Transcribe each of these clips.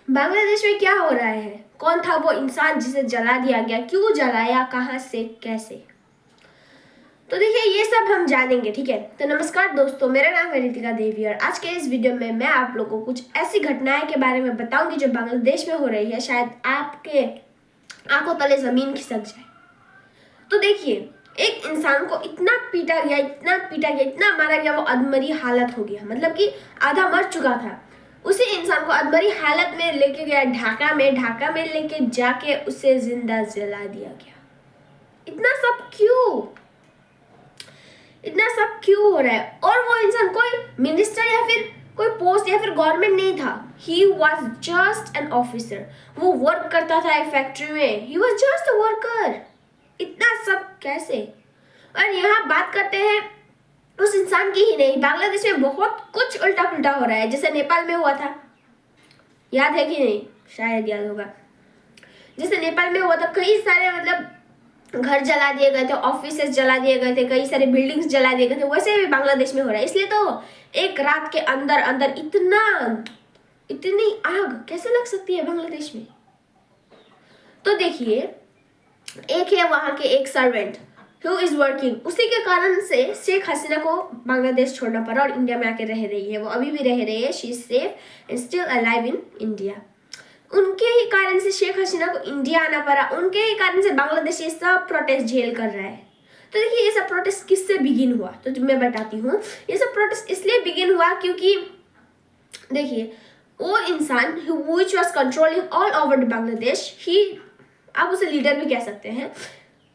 बांग्लादेश में क्या हो रहा है, कौन था वो इंसान जिसे जला दिया गया, क्यों जलाया, कहाँ से, कैसे। तो देखिए ये सब हम जानेंगे, ठीक है। तो नमस्कार दोस्तों, मेरा नाम है रितिका देवी और आज के इस वीडियो में मैं आप लोगों को कुछ ऐसी घटनाएं के बारे में बताऊंगी जो बांग्लादेश में हो रही है। शायद आपके आंखों तले जमीन खिसक जाए। तो देखिए, एक इंसान को इतना पीटा गया, इतना मारा गया, वो अधमरी हालत हो गया, मतलब कि आधा मर चुका था। उसी इंसान को अधमरी हालत में लेके गया ढाका में लेके जाके उसे जिंदा जला दिया गया। इतना सब क्यों हो रहा है? और वो इंसान कोई मिनिस्टर या फिर कोई पोस्ट या फिर गवर्नमेंट नहीं था। He was just an officer. वो वर्क करता था एक फैक्ट्री में। He was just a worker. इतना सब कैसे? और यहाँ बात करते हैं उस इंसान की ही नहीं, बांग्लादेश में बहुत कुछ उल्टा पुल्टा हो रहा है। जैसे नेपाल में हुआ था, याद है कि नहीं? शायद याद होगा। जैसे नेपाल में हुआ था, कई सारे मतलब घर जला दिए गए थे, ऑफिसेस जला दिए गए थे, कई सारे बिल्डिंग्स जला दिए गए थे। वैसे भी बांग्लादेश में हो रहा है। इसलिए तो एक रात के अंदर अंदर इतनी आग कैसे लग सकती है बांग्लादेश में? तो देखिए, एक है वहां के एक सर्वेंट हु इज वर्किंग, उसी के कारण से शेख हसीना को बांग्लादेश छोड़ना पड़ा और इंडिया में आके रह रही है। वो अभी भी रह रही है। She is safe and still alive in India. उनके ही कारण से शेख हसीना को इंडिया आना पड़ा। उनके ही कारण से बांग्लादेश ये सब प्रोटेस्ट झेल कर रहा है। तो देखिए, ये सब प्रोटेस्ट किससे बिगिन हुआ, तो मैं बताती हूँ। ये सब प्रोटेस्ट इसलिए बिगिन हुआ क्योंकि देखिए, वो इंसान which was controlling all over Bangladesh, ही, आप उसे लीडर भी कह सकते हैं,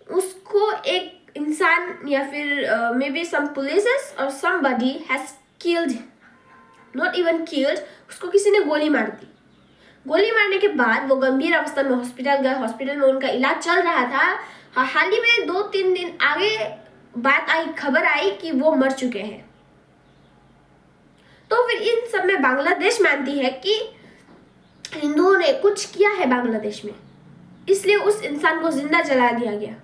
उसको एक इंसान या फिर मे बी सम पुलिस और somebody has killed, not even killed, उसको किसी ने गोली मार दी। गोली मारने के बाद वो गंभीर अवस्था में हॉस्पिटल गए। हॉस्पिटल में उनका इलाज चल रहा था। हाल ही में 2-3 दिन आगे खबर आई कि वो मर चुके हैं। तो फिर इन सब में बांग्लादेश मानती है कि हिंदुओं ने कुछ किया है बांग्लादेश में, इसलिए उस इंसान को जिंदा जला दिया गया।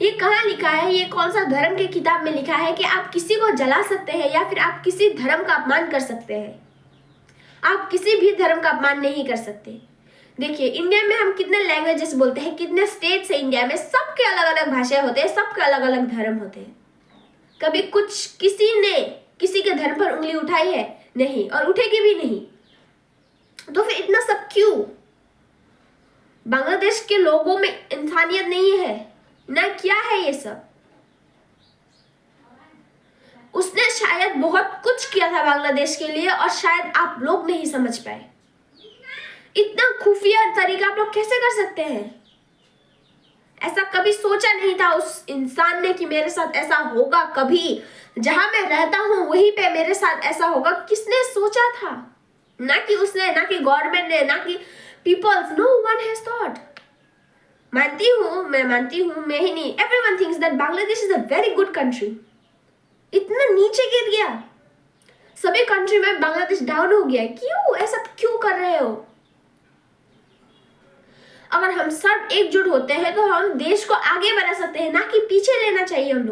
ये कहाँ लिखा है, ये कौन सा धर्म की किताब में लिखा है कि आप किसी को जला सकते हैं या फिर आप किसी धर्म का अपमान कर सकते हैं? आप किसी भी धर्म का अपमान नहीं कर सकते। देखिए, इंडिया में हम कितने लैंग्वेजेस बोलते हैं, कितने स्टेट्स है इंडिया में, सबके अलग अलग भाषाएं होते हैं, सबके अलग अलग धर्म होते हैं। कभी किसी ने किसी के धर्म पर उंगली उठाई है? नहीं, और उठेगी भी नहीं। तो फिर इतना सब क्यों? बांग्लादेश के लोगों में इंसानियत नहीं है ना? क्या है ये सब? उसने शायद बहुत कुछ किया था बांग्लादेश के लिए और शायद आप लोग नहीं समझ पाए। इतना खुफिया तरीका आप लोग कैसे कर सकते हैं? ऐसा कभी सोचा नहीं था उस इंसान ने कि मेरे साथ ऐसा होगा कभी। जहां मैं रहता हूं वहीं पे मेरे साथ ऐसा होगा। किसने सोचा था? ना कि उसने, ना कि गवर्नमेंट ने, ना कि peoples. No one has thought. मैं मानती हूँ, मैं ही नहीं, everyone thinks that Bangladesh is a very good country. इतना नीचे गिर गया, सभी कंट्री में बांग्लादेश डाउन हो गया। क्यों? ऐसा क्यों कर रहे हो? अगर हम सब एकजुट होते हैं तो हम देश को आगे बढ़ा सकते हैं, ना कि पीछे लेना चाहिए। हम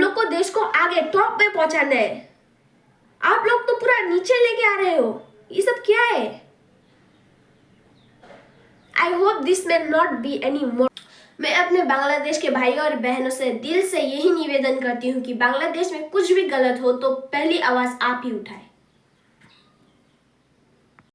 लोग को देश को आगे टॉप पे पहुंचाना है। आप लोग तो पूरा नीचे लेके आ रहे हो। ये सब क्या है? I hope this may not be any more. मैं अपने बांग्लादेश के भाइयों और बहनों से दिल से यही निवेदन करती हूँ कि बांग्लादेश में कुछ भी गलत हो तो पहली आवाज आप ही उठाएं।